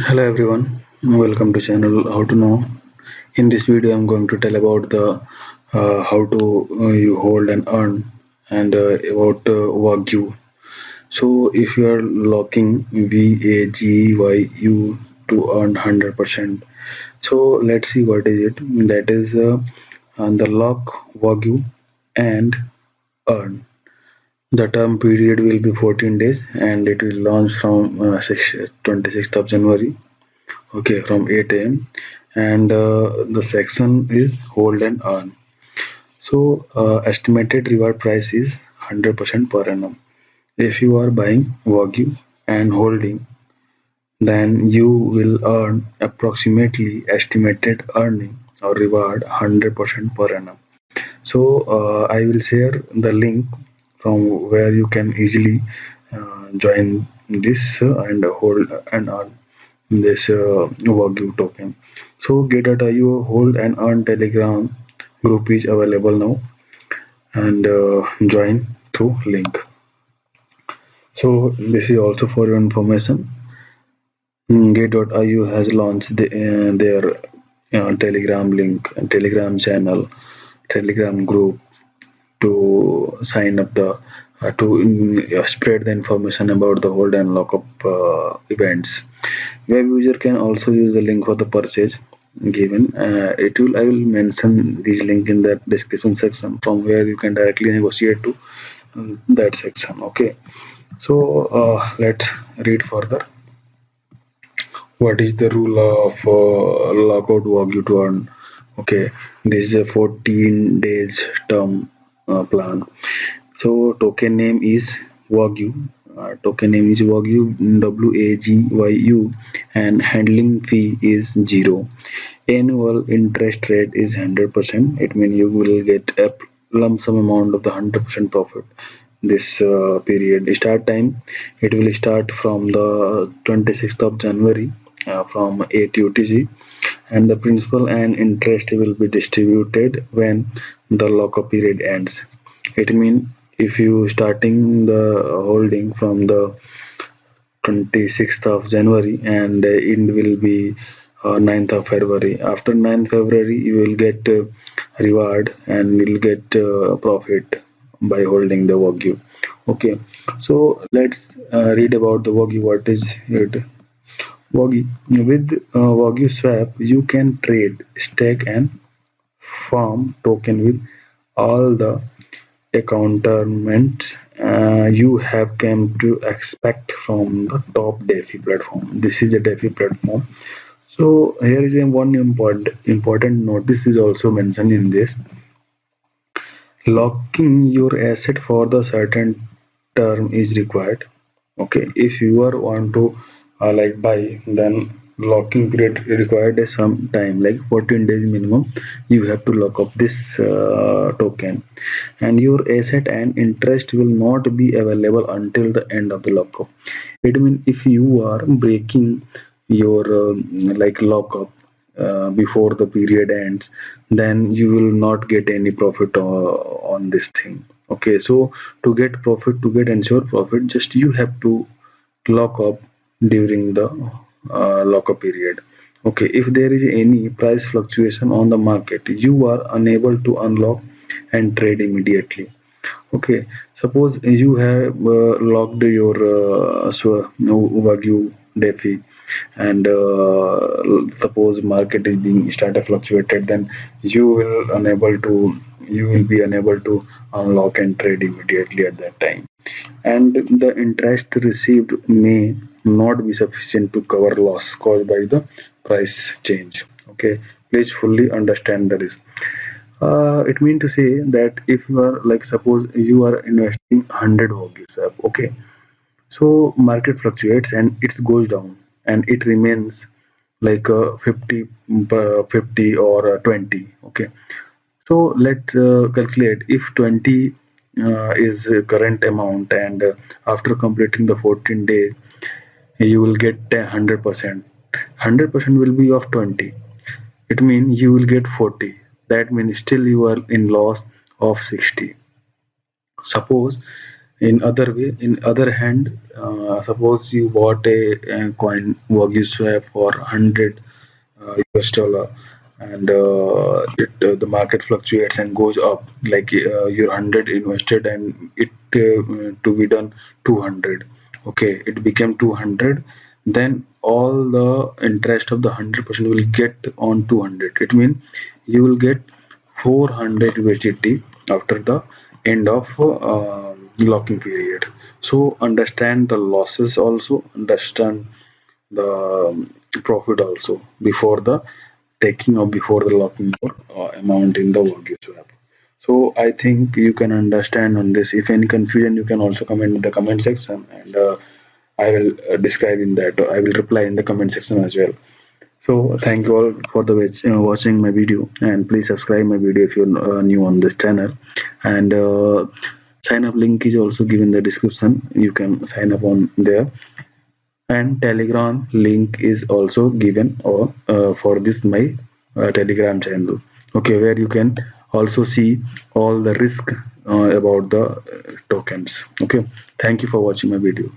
Hello everyone, welcome to channel How to Know. In this video, I'm going to tell about the how to you hold and earn and about WAGYU. So if you are locking WAGYU to earn 100%, so let's see what is it. That is the lock WAGYU and earn. The term period will be 14 days and it will launch from 26th of January, okay, from 8 a.m. and the section is hold and earn. So estimated reward price is 100% per annum. If you are buying Wagyu and holding, then you will earn approximately estimated earning or reward 100% per annum. So I will share the link from where you can easily join this and hold and earn this Wagyu token. So get.io hold and earn Telegram group is available now and join through link. So this is also for your information. Get.io has launched their Telegram link and Telegram channel, Telegram group to sign up the to spread the information about the hold and lockup events. Web user can also use the link for the purchase given. It will I will mention this link in the description section from where you can directly negotiate to that section. Okay, so let's read further. What is the rule of lockout Wagyu to earn? Okay, this is a 14 days term plan. So token name is Wagyu. Token name is Wagyu, WAGYU, and handling fee is zero. Annual interest rate is 100%. It means you will get a lump sum amount of the 100% profit. This period start time, it will start from the 26th of January from 8 UTC, and the principal and interest will be distributed when the lockup period ends. It means if you starting the holding from the 26th of January and it will be 9th of February. After 9th February, you will get reward and you will get profit by holding the Wagyu. Okay, so let's read about the Wagyu. What is it? Wagyu. With WagyuSwap, you can trade, stake, and farm token with all the accoutrements you have come to expect from the top DeFi platform. This is a DeFi platform. So here is a one important notice is also mentioned in this. Locking your asset for the certain term is required. Okay, if you are want to like buy, then locking period required some time like 14 days minimum. You have to lock up this token, and your asset and interest will not be available until the end of the lockup. It means if you are breaking your like lockup before the period ends, then you will not get any profit on this thing. Okay, so to get profit, to get ensure profit, just you have to lock up during the lockup period. Okay, if there is any price fluctuation on the market, you are unable to unlock and trade immediately. Okay, suppose you have locked your Wagyu DeFi, and suppose market is being started fluctuated, then you will be unable to unlock and trade immediately at that time, and the interest received may not be sufficient to cover loss caused by the price change. Okay, please fully understand the risk. It means to say that if you are like suppose you are investing 100 WagyuSwap, okay, so market fluctuates and it goes down and it remains like 50 or 20. Okay, so let's calculate if 20 is current amount, and after completing the 14 days you will get 100%. 100% will be of 20. It means you will get 40. That means still you are in loss of 60. Suppose In other hand, suppose you bought a coin WagyuSwap for 100 US dollar, and the market fluctuates and goes up, like your 100 invested and it to be done 200. Okay, it became 200. Then all the interest of the 100% will get on 200. It means you will get 400 USDT after the end of locking period. So understand the losses also, understand the profit also before the taking or before the locking your amount in the WagyuSwap. So I think you can understand on this. If any confusion, you can also comment in the comment section, and I will describe in that. I will reply in the comment section as well. So thank you all for the watching my video, and please subscribe my video if you're new on this channel. And sign up link is also given in the description. You can sign up on there, and Telegram link is also given or for this my Telegram channel. Okay, where you can also see all the risk about the tokens. Okay, thank you for watching my video.